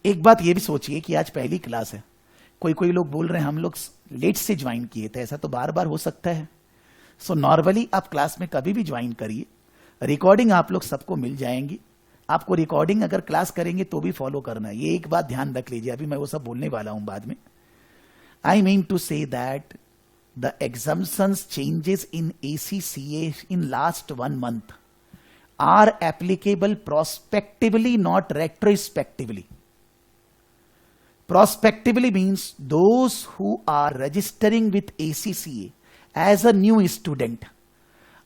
एक बात ये भी सोचिए कि आज पहली क्लास है, कोई कोई लोग बोल रहे हैं हम लोग लेट से ज्वाइन किए थे, ऐसा तो बार बार हो सकता है। सो नॉर्मली आप क्लास में कभी भी ज्वाइन करिए, रिकॉर्डिंग आप लोग सबको मिल जाएंगी। आपको रिकॉर्डिंग अगर क्लास करेंगे तो भी फॉलो करना है, ये एक बात ध्यान रख लीजिए। अभी मैं वो सब बोलने वाला हूं बाद में। I mean to say that the exemptions changes in ACCA in last 1 month are applicable prospectively, not retrospectively. Prospectively means those who are registering with ACCA as a new student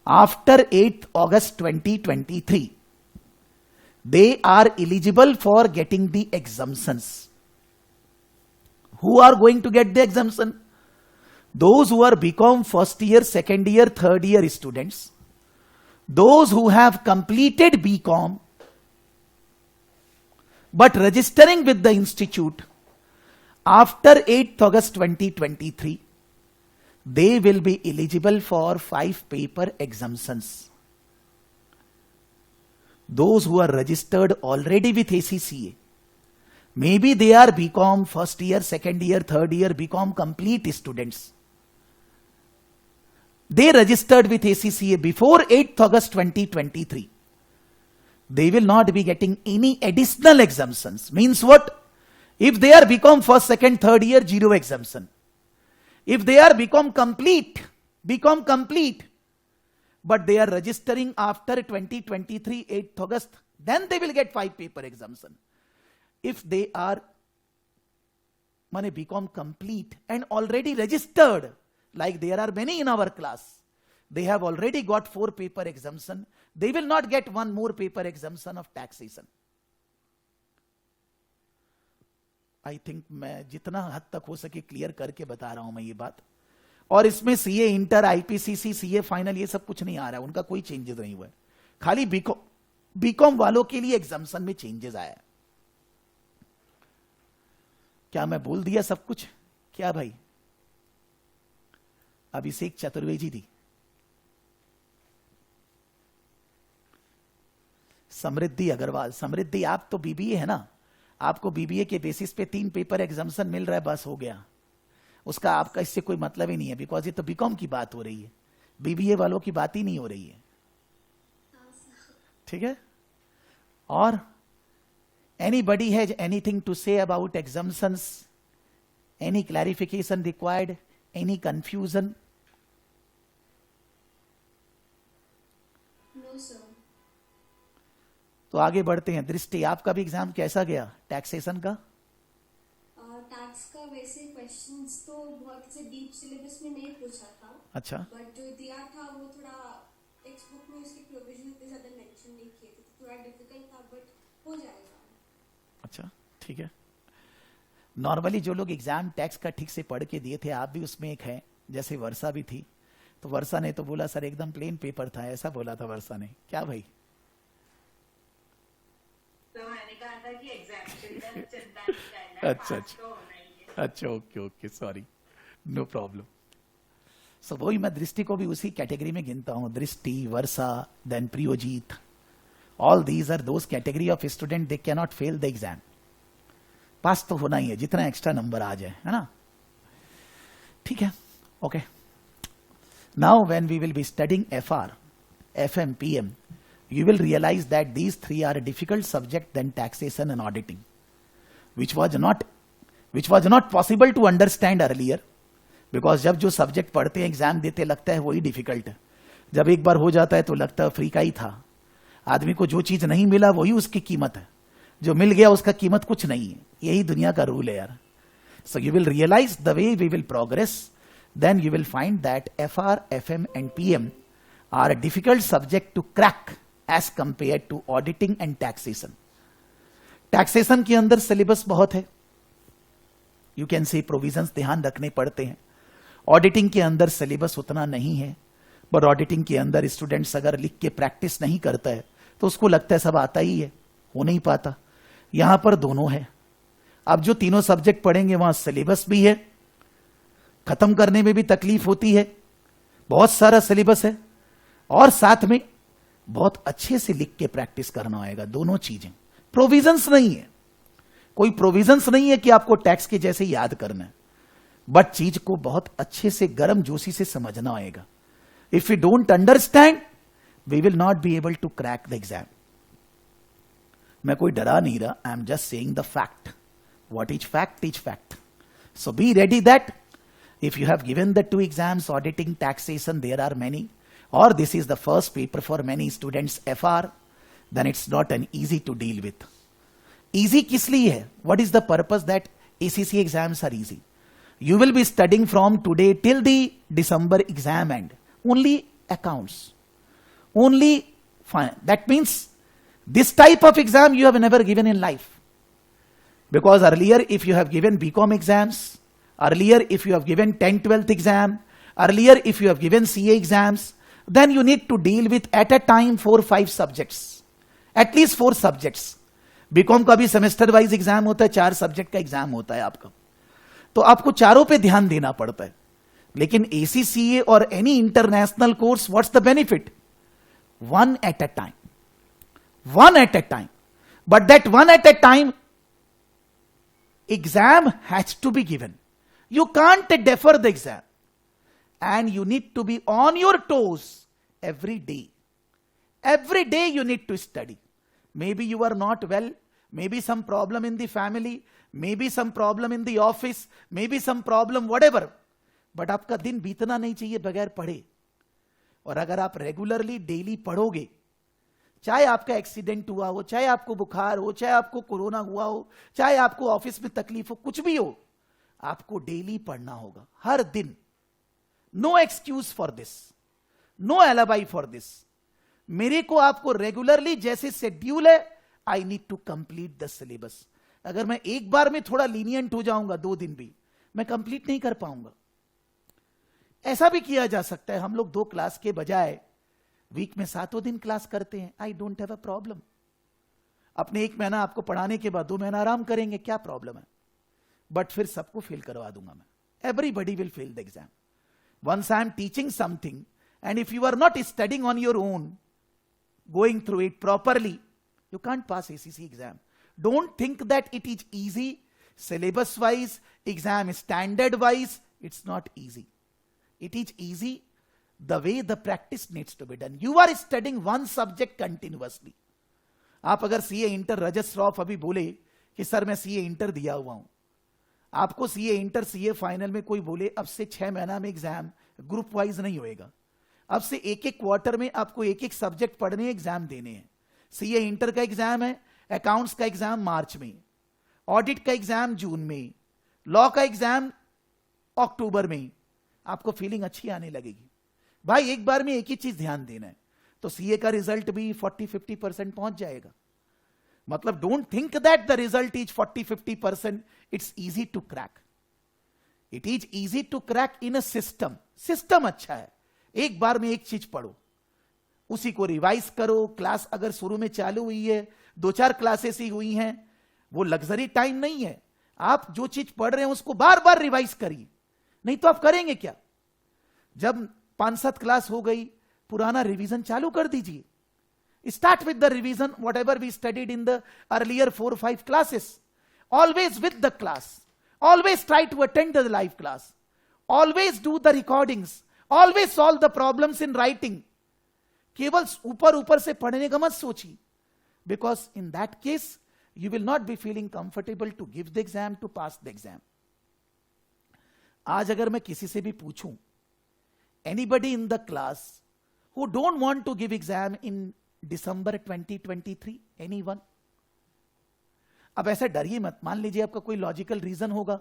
after 8th August 2023, they are eligible for getting the exemptions. Who are going to get the exemption? Those who are BCom first year, second year, third year students, those who have completed BCom but registering with the institute after 8th August 2023, they will be eligible for 5 paper exemptions. Those who are registered already with ACCA, maybe they are BCom first year, second year, third year, BCom complete students. They registered with ACCA before 8th August 2023. They will not be getting any additional exemptions. Means what? If they are BCom first, second, third year, 0 exemption. If they are BCom complete, but they are registering after 2023, 8th August, then they will get 5 paper exemption. If they are BCom complete and already registered, like there are many in our class, they have already got 4 paper exemption, they will not get 1 more paper exemption of taxation. I think मैं जितना हद तक हो सके clear करके बता रहा हूं मैं ये बात। और इसमें CA inter, IPCC, CA final ये सब कुछ नहीं आ रहा है, उनका कोई चेंजेस नहीं हुआ है, खाली बीकॉम वालों के लिए एग्जाम्शन में चेंजेस आया। क्या मैं बोल दिया सब कुछ? क्या भाई? अभिषेक चतुर्वेदी थी, समृद्धि अग्रवाल। समृद्धि आप तो बीबीए है ना, आपको बीबीए के बेसिस पे 3 पेपर एग्जाम्शन मिल रहा है, बस हो गया। उसका आपका इससे कोई मतलब ही नहीं है, बिकॉज ये तो बीकॉम की बात हो रही है, बीबीए वालों की बात ही नहीं हो रही है। ठीक है? और anybody has anything to say about exemptions? Any clarification required? Any confusion? No sir. तो आगे बढ़ते हैं। दृष्टि, आपका भी एग्जाम कैसा गया टैक्सेशन का? टैक्स का वैसे क्वेश्चंस तो बहुत से डीप सिलेबस में नहीं पूछा था। अच्छा। बट जो दिया था वो थोड़ा टेक्स्ट बुक में उसके प्रोविजन इतने ज्यादा मेंशन नहीं किए थे, तो थोड़ा डिफिकल्ट था, बट हो जाएगा। अच्छा, ठीक है। नॉर्मली जो लोग एग्जाम टैक्स का ठीक से पढ़ के दिए थे, आप भी उसमें एक है, जैसे वर्षा भी थी, तो वर्षा ने तो बोला सर एकदम प्लेन पेपर था, ऐसा बोला था वर्षा ने। क्या भाई? तो मैंने कहा था कि एग्जाम अच्छा, ओके, सॉरी, नो प्रॉब्लम। सो वही मैं दृष्टि को भी उसी कैटेगरी में गिनता हूं। Drishti, Varsha, then Priyojit, all these are those category of student, they can not fail the exam. Pass तो होना ही है, जितना एक्स्ट्रा नंबर आ जाए, है ना? ठीक है, okay. Now when we will be studying FR, FM, PM, you will realize that these 3 are a difficult subject than taxation and auditing, which was not possible to understand earlier, because जब जो subject पढ़ते हैं, exam देते, लगता है वही difficult है। जब एक बार हो जाता है तो लगता है फ्री का ही था। आदमी को जो चीज नहीं मिला वही उसकी कीमत है, जो मिल गया उसका कीमत कुछ नहीं है। यही दुनिया का रूल है यार। So you will realise the way we will progress, then you will find that FR, FM and PM are a difficult subject to crack as compared to auditing and taxation. Taxation के अंदर syllabus बहुत है, you can say provisions ध्यान रखने पड़ते हैं। Auditing के अंदर सिलेबस उतना नहीं है, बट ऑडिटिंग के अंदर स्टूडेंट्स अगर लिख के प्रैक्टिस नहीं करता है तो उसको लगता है सब आता ही है, हो नहीं पाता। यहां पर दोनों है। अब जो तीनों सब्जेक्ट पढ़ेंगे वहां सिलेबस भी है, खत्म करने में भी तकलीफ होती है, बहुत सारा सिलेबस है, और साथ में बहुत अच्छे से लिख के प्रैक्टिस करना होगा। दोनों चीजें, प्रोविजंस नहीं है। कोई प्रोविजंस नहीं है कि आपको टैक्स के जैसे याद करना है, बट चीज को बहुत अच्छे से गर्म जोशी से समझना आएगा. If you don't understand, we will not be able to crack the exam. मैं कोई डरा नहीं रहा, I am just saying the fact. What is fact is fact. So be ready that if you have given the 2 exams, auditing, taxation, there are many, or this is the first paper for many students FR, then it's not an easy to deal with. Easy किस लिए है? What is the purpose that ACC exams are easy? You will be studying from today till the December exam end. Only accounts. Only fine. That means this type of exam you have never given in life. Because earlier if you have given BCom exams, earlier if you have given 10th 12th exam, earlier if you have given CA exams, then you need to deal with at a time 4-5 subjects, at least 4 subjects. BCom का भी semester wise exam होता है, 4 subject का exam होता है आपका, तो आपको चारों पे ध्यान देना पड़ता है. लेकिन ACCA और any international course, what's the benefit? 1 at a time. 1 at a time. But that 1 at a time exam has to be given. You can't defer the exam. And you need to be on your toes every day. Every day you need to study. Maybe you are not well, maybe some problem in the family, maybe some problem in the office, maybe some problem whatever. But आपका दिन बीतना नहीं चाहिए बगैर पढ़े. और अगर आप regularly daily पढ़ोगे, चाहे आपका एक्सीडेंट हुआ हो, चाहे आपको बुखार हो, चाहे आपको कोरोना हुआ हो, चाहे आपको ऑफिस में तकलीफ हो, कुछ भी हो, आपको डेली पढ़ना होगा हर दिन. No excuse for this, no alibi for this. मेरे को आपको रेगुलरली जैसे शेड्यूल है, I need to complete the syllabus. अगर मैं एक बार में थोड़ा लीनियंट हो जाऊंगा 2 दिन भी, मैं कंप्लीट नहीं कर पाऊंगा. ऐसा भी किया जा सकता है, हम लोग 2 क्लास के बजाय वीक में 7 दिन क्लास करते हैं. I don't have a problem. अपने 1 महीना आपको पढ़ाने के बाद 2 महीना आराम करेंगे, क्या प्रॉब्लम है? बट फिर सबको फेल करवा दूंगा मैं. Everybody will fail the exam. Once I am teaching something and if you are not studying on your own, going through it properly, you can't pass ACC exam. Don't think that it is easy. Syllabus wise, exam standard wise, it's not easy. It is easy the way the practice needs to be done. You are studying one subject continuously. आप अगर CA inter रजत श्रॉफ अभी बोले कि sir मैं CA inter दिया हुआ हूं, आपको CA इंटर CA फाइनल में कोई बोले अब से 6 महीना में एग्जाम ग्रुप वाइज नहीं होएगा, अब से एक क्वार्टर में आपको एक सब्जेक्ट पढ़ने, एग्जाम देने हैं. CA इंटर का एग्जाम है, अकाउंट्स का एग्जाम मार्च में, ऑडिट का एग्जाम जून में, लॉ का एग्जाम अक्टूबर में. आपको फीलिंग अच्छी आने लगेगी. भाई एक बार में एक ही चीज ध्यान देना है, तो CA का रिजल्ट भी 40-50% पहुंच जाएगा. मतलब don't think that the result is 40-50%. It's easy to crack. It is easy to crack in a system. System अच्छा है, एक बार में एक चीज पढ़ो, उसी को रिवाइज करो. क्लास अगर शुरू में चालू हुई है, 2-4 क्लासेस ही हुई हैं, वो लग्जरी टाइम नहीं है. आप जो चीज पढ़ रहे हैं उसको बार बार रिवाइज करिए. नहीं तो आप करेंगे क्या? जब 5-7 क्लास हो गई, पुराना रिवीजन चालू कर दीजिए. Start with the revision whatever we studied in the earlier 4-5 classes. Always with the class. Always try to attend the live class. Always do the recordings. Always solve the problems in writing. केवल ऊपर ऊपर से पढ़ने का मत सोचिए, because in that case you will not be feeling comfortable to give the exam, to pass the exam. आज अगर मैं किसी से भी पूछूं, anybody in the class who don't want to give exam in December 2023, anyone? अब ऐसा डरिए मत. मान लीजिए आपका कोई लॉजिकल रीजन होगा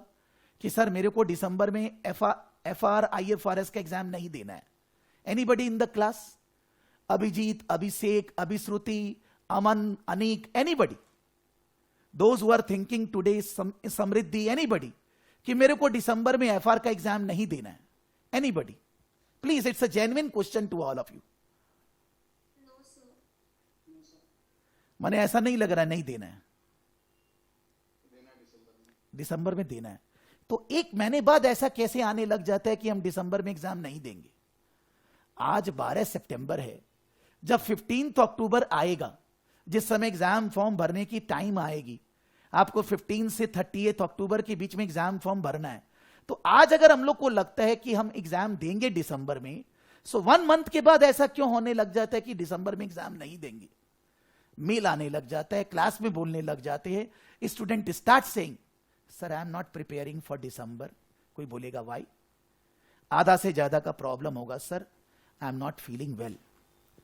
कि सर मेरे को दिसंबर में FR IFRS का एग्जाम नहीं देना है. Anybody in the class? Abhijit, Abhishek, Abhishruti, Aman, Aneek, anybody? Those who are thinking today, Samriddhi, anybody कि मेरे को दिसंबर में FR का एग्जाम नहीं देना है? Anybody? Please, it's a genuine question to all of you. मैंने ऐसा नहीं लग रहा है नहीं देना है. दिसंबर में देना है. तो 1 महीने बाद ऐसा कैसे आने लग जाता है कि हम दिसंबर में एग्जाम नहीं देंगे? आज 12 सितंबर है. जब 15 अक्टूबर आएगा, जिस समय एग्जाम फॉर्म भरने की टाइम आएगी, आपको 15 से 30 अक्टूबर के बीच में एग्जाम फॉर्म भरना है। तो आज अगर हम लोग को लगता है कि हम एग्जाम देंगे दिसंबर में, सो 1 मंथ के बाद ऐसा क्यों होने लग जाता है कि दिसंबर में एग्जाम नहीं देंगे? मेल आने लग जाता है, क्लास में बोलने लग जाते हैं, student start saying sir I am not preparing for December. कोई बोलेगा वाई? आधा से ज्यादा का प्रॉब्लम होगा sir I am not feeling well,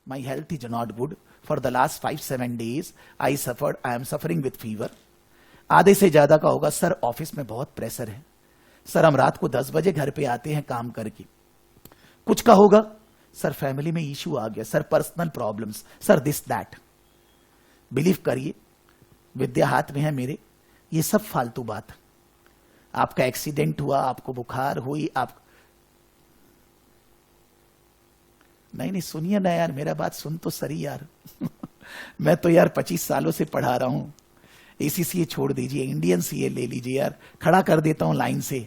my health is not good, for the last 5-7 days I am suffering with fever. आधे से ज्यादा का होगा सर ऑफिस में बहुत प्रेशर है, सर हम रात को 10 बजे घर पे आते हैं काम करके। कुछ का होगा सर फैमिली में इश्यू आ गया, sir personal problems, sir this that. Believe करिए विद्या हाथ में है मेरे, ये सब फालतू बात। आपका एक्सीडेंट हुआ, आपको बुखार हुई, आप नहीं सुनिए ना यार, मेरा बात सुन तो सही यार। मैं तो यार 25 सालों से पढ़ा रहा हूं। एसीसीए छोड़ दीजिए, इंडियन सीए ले लीजिए यार, खड़ा कर देता हूं लाइन से।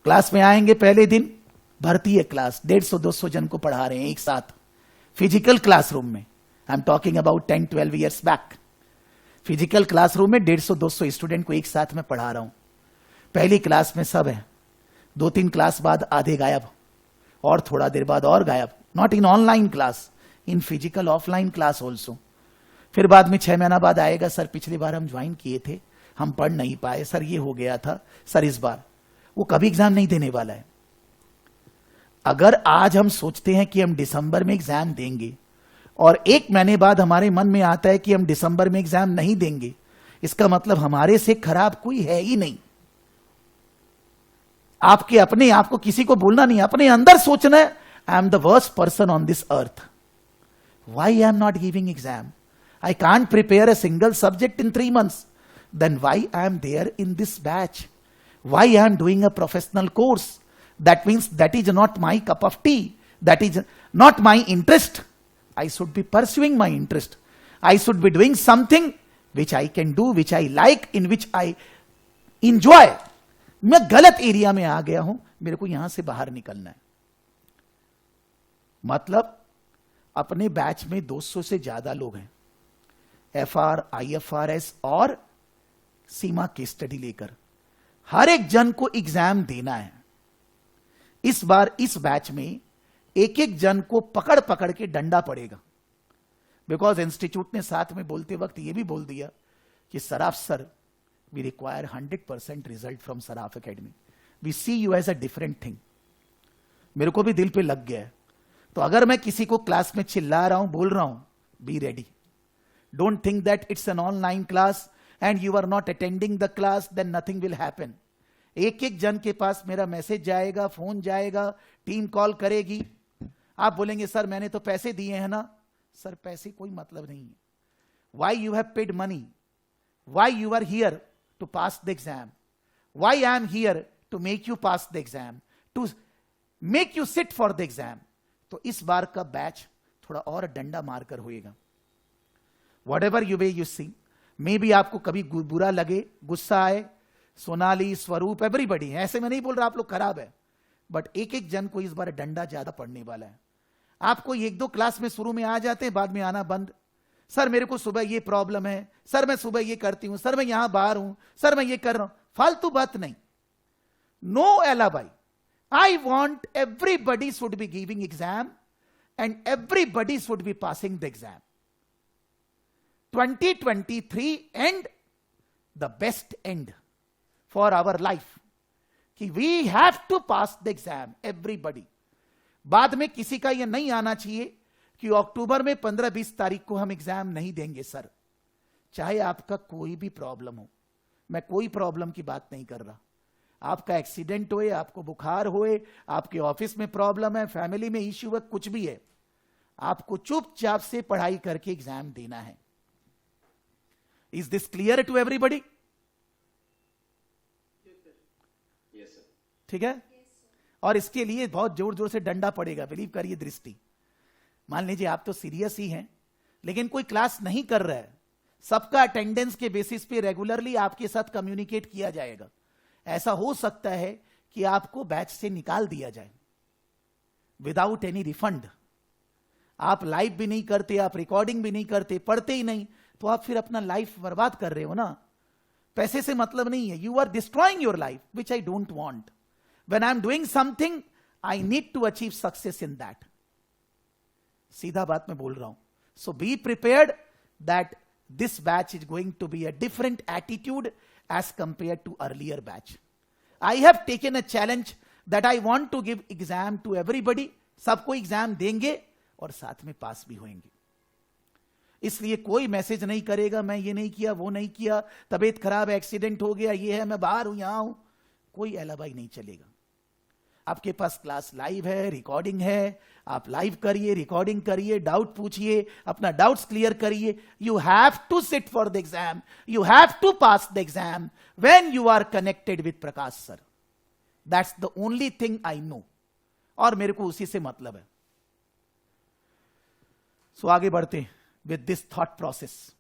क्लास में आएंगे पहले दिन, भर्ती है क्लास, 150-200 जन को पढ़ा रहे हैं एक साथ, फिजिकल क्लासरूम में। I am talking about 10-12 years back. Physical classroom में 150-200 स्टूडेंट को एक साथ में पढ़ा रहा हूं। पहली क्लास में सब है, 2-3 क्लास बाद आधे गायब, और थोड़ा देर बाद और गायब। Not in online class, in physical offline class also. फिर बाद में 6 महीना बाद आएगा सर पिछली बार हम ज्वाइन किए थे, हम पढ़ नहीं पाए सर, ये हो गया था सर इस बार। वो कभी एग्जाम नहीं देने वाला है। अगर आज हम सोचते हैं कि हम दिसंबर में एग्जाम देंगे और 1 महीने बाद हमारे मन में आता है कि हम दिसंबर में एग्जाम नहीं देंगे, इसका मतलब हमारे से खराब कोई है ही नहीं। आपके अपने आप को किसी को बोलना नहीं, अपने अंदर सोचना है I am the worst person on this earth, why I am not giving exam, I can't prepare a single subject in 3 months, then why I am there in this batch, why I am doing a professional course, that means that is not my cup of tea, that is not my interest. I should be pursuing my interest. I should be doing something which I can do, which I like, in which I enjoy. मैं गलत area में आ गया हूं, मेरे को यहां से बाहर निकलना है। मतलब अपने बैच में 200 से ज्यादा लोग हैं, FR, IFRS और सीमा केस स्टडी लेकर। हर एक जन को एग्जाम देना है। इस बार इस बैच में एक एक जन को पकड़ पकड़ के डंडा पड़ेगा, बिकॉज इंस्टीट्यूट ने साथ में बोलते वक्त यह भी बोल दिया कि Saraf sir we require 100% result from Saraf academy, we see you as a different thing. मेरे को भी दिल पे लग गया है। तो अगर मैं किसी को क्लास में चिल्ला रहा हूं, बोल रहा हूं, be ready, don't think that it's an online class and you are not attending the class, then nothing will happen. एक एक जन के पास मेरा मैसेज जाएगा, फोन जाएगा, टीम कॉल करेगी। आप बोलेंगे सर मैंने तो पैसे दिए हैं ना। सर पैसे कोई मतलब नहीं है। Why you have paid money, why you are here to pass the exam, why I am here to make you pass the exam, to make you sit for the exam. तो इस बार का batch थोड़ा और डंडा मारकर होएगा। Whatever you way you see, maybe आपको कभी बुरा लगे, गुस्सा आए, सोनाली, स्वरूप, एवरीबडी, ऐसे में नहीं बोल रहा आप लोग खराब है, बट एक एक जन को इस बार डंडा ज्यादा पड़ने वाला है। आपको 1-2 क्लास में शुरू में आ जाते हैं, बाद में आना बंद। सर मेरे को सुबह ये प्रॉब्लम है, सर मैं सुबह ये करती हूं, सर मैं यहां बाहर हूं, सर मैं ये कर रहा हूं। फालतू बात नहीं, no alibi. I want everybody should be giving exam and everybody should be passing the exam. 2023 and the best and for our life, कि we have to pass the exam everybody. बाद में किसी का यह नहीं आना चाहिए कि अक्टूबर में 15-20 तारीख को हम एग्जाम नहीं देंगे सर। चाहे आपका कोई भी प्रॉब्लम हो, मैं कोई प्रॉब्लम की बात नहीं कर रहा, आपका एक्सीडेंट होए, आपको बुखार होए, आपके ऑफिस में प्रॉब्लम है, फैमिली में इश्यू है, कुछ भी है, आपको चुपचाप से पढ़ाई करके एग्जाम देना है। Is this clear to everybody? ठीक है। और इसके लिए बहुत जोर जोर से डंडा पड़ेगा, बिलीव करिए दृष्टि। मान लीजिए आप तो सीरियस ही हैं, लेकिन कोई क्लास नहीं कर रहा है, सबका अटेंडेंस के बेसिस पे रेगुलरली आपके साथ कम्युनिकेट किया जाएगा। ऐसा हो सकता है कि आपको बैच से निकाल दिया जाए विदाउट एनी रिफंड। आप लाइव भी नहीं करते, आप रिकॉर्डिंग भी नहीं करते, पढ़ते ही नहीं, तो आप फिर अपना लाइफ बर्बाद कर रहे हो ना। पैसे से मतलब नहीं है. You are destroying your life, which I don't want. When I am doing something, I need to achieve success in that. सीधा बात मैं बोल रहा हूं. So be prepared that this batch is going to be a different attitude as compare to earlier batch. I have taken a challenge that I want to give exam to everybody. सबको exam देंगे और साथ में पास भी होंगे. इसलिए कोई message नहीं करेगा मैं ये नहीं किया, वो नहीं किया, तबीयत खराब है, एक्सीडेंट हो गया, ये है, मैं बाहर हूं, यहां हूं. कोई एलाबाई नहीं चलेगा. आपके पास क्लास लाइव है, रिकॉर्डिंग है, आप लाइव करिए, रिकॉर्डिंग करिए, डाउट पूछिए, अपना डाउट्स क्लियर करिए. You have to sit for the exam, you have to pass the exam when you are connected with Prakash sir. That's the only thing I know, और मेरे को उसी से मतलब है. सो आगे बढ़ते हैं with this thought process.